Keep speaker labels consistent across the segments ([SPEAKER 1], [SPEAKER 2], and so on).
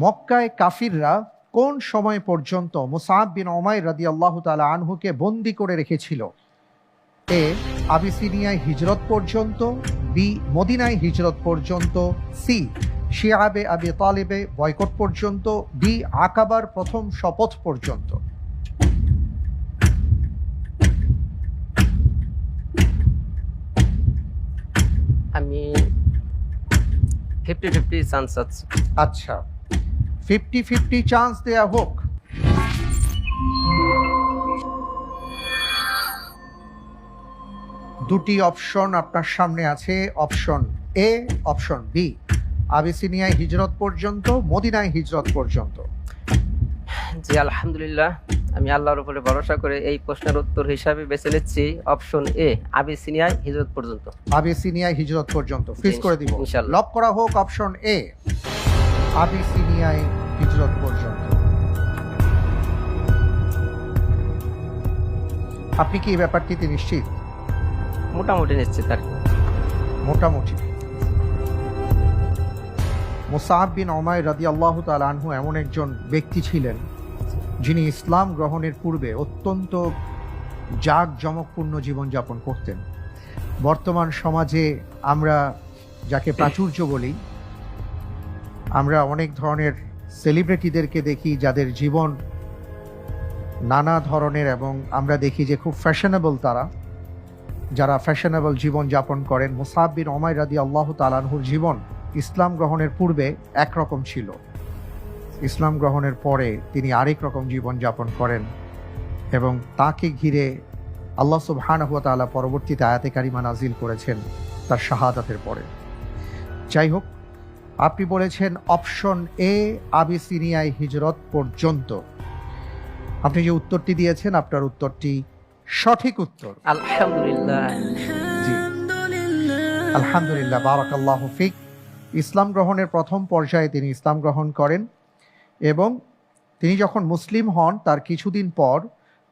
[SPEAKER 1] মক্কায় কাফিররা কোন সময় পর্যন্ত মুসআব বিন উমাইর রাদিয়াল্লাহু তাআলা আনহুকে বন্দী করে রেখেছিল? এ, আবিসিনিয়ায় হিজরত পর্যন্ত, বি, মদিনায় হিজরত পর্যন্ত, সি, শিআবে আবি তালিবে বয়কট পর্যন্ত, ডি, আকাবার প্রথম শপথ পর্যন্ত।
[SPEAKER 2] আমি 50-50 চান্স আছে।
[SPEAKER 1] আচ্ছা, 50-50 চান্স দেয়া হোক। দুটি অপশন আপনার সামনে আছে, অপশন এ, অপশন বি। আবিসিনিয়ায় হিজরত পর্যন্ত, মদিনায় হিজরত পর্যন্ত।
[SPEAKER 2] জি আলহামদুলিল্লাহ, আমি আল্লাহর উপরে ভরসা করে এই প্রশ্নের উত্তর হিসাবে বেছে নিচ্ছি অপশন এ, আবিসিনিয়ায় হিজরত পর্যন্ত।
[SPEAKER 1] আবিসিনিয়ায় হিজরত পর্যন্ত ফিক্স করে দিব,
[SPEAKER 2] ইনশাআল্লাহ।
[SPEAKER 1] লক করা হোক অপশন এ, আবিসিনিয়ায় হিজরত পর্যন্ত। আপনি কি এই ব্যাপারটিতে নিশ্চিত?
[SPEAKER 2] মোটামুটি নিশ্চিত আর কি।
[SPEAKER 1] মোটামুটি। মুসআব বিন উমাইর রাদিয়াল্লাহু তাআলা আনহু এমন একজন ব্যক্তি ছিলেন যিনি ইসলাম গ্রহণের পূর্বে অত্যন্ত জাঁকজমকপূর্ণ জীবনযাপন করতেন। বর্তমান সমাজে আমরা যাকে প্রাচুর্য বলি, আমরা অনেক ধরনের সেলিব্রিটিদেরকে দেখি যাদের জীবন নানা ধরনের, এবং আমরা দেখি যে খুব ফ্যাশনেবল তারা, যারা ফ্যাশনেবল জীবন যাপন করেন। মুসআব বিন উমাইর রাদিয়াল্লাহু তাআলা আনহুর জীবন ইসলাম গ্রহণের পূর্বে একরকম ছিল, ইসলাম গ্রহণের পরে তিনি আরেক রকম জীবন যাপন করেন, এবং তাকে ঘিরে আল্লাহ সুবহানাহু ওয়া তাআলা পরবর্তীতে আয়াতে কারিমা নাজিল করেছেন তার শাহাদাতের পরে। যাই হোক, আপনি বলেছেন অপশন এ, আবিসিনিয়ায় হিজরত পর্যন্ত। আপনি যে উত্তরটি দিয়েছেন আপনার উত্তরটি সঠিক উত্তর।
[SPEAKER 2] আলহামদুলিল্লাহ।
[SPEAKER 1] জি আলহামদুলিল্লাহ, বারাকাল্লাহু ফিক। ইসলাম গ্রহণের প্রথম পর্যায়ে তিনি ইসলাম গ্রহণ করেন, এবং তিনি যখন মুসলিম হন তার কিছুদিন পর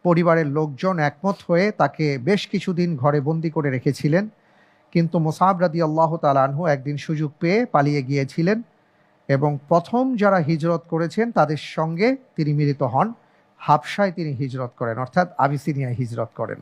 [SPEAKER 1] পরিবারের লোকজন একমত হয়ে তাকে বেশ কিছুদিন ঘরে বন্দি করে রেখেছিলেন। কিন্তু মুসআব রাদিয়াল্লাহু তাআলা আনহু একদিন সুযোগ পেয়ে পালিয়ে গিয়েছিলেন, এবং প্রথম যারা হিজরত করেছেন তাদের সঙ্গে তিনি মিলিত হন। হাবশায় তিনি হিজরত করেন, অর্থাৎ আবিসিনিয়ায় হিজরত করেন।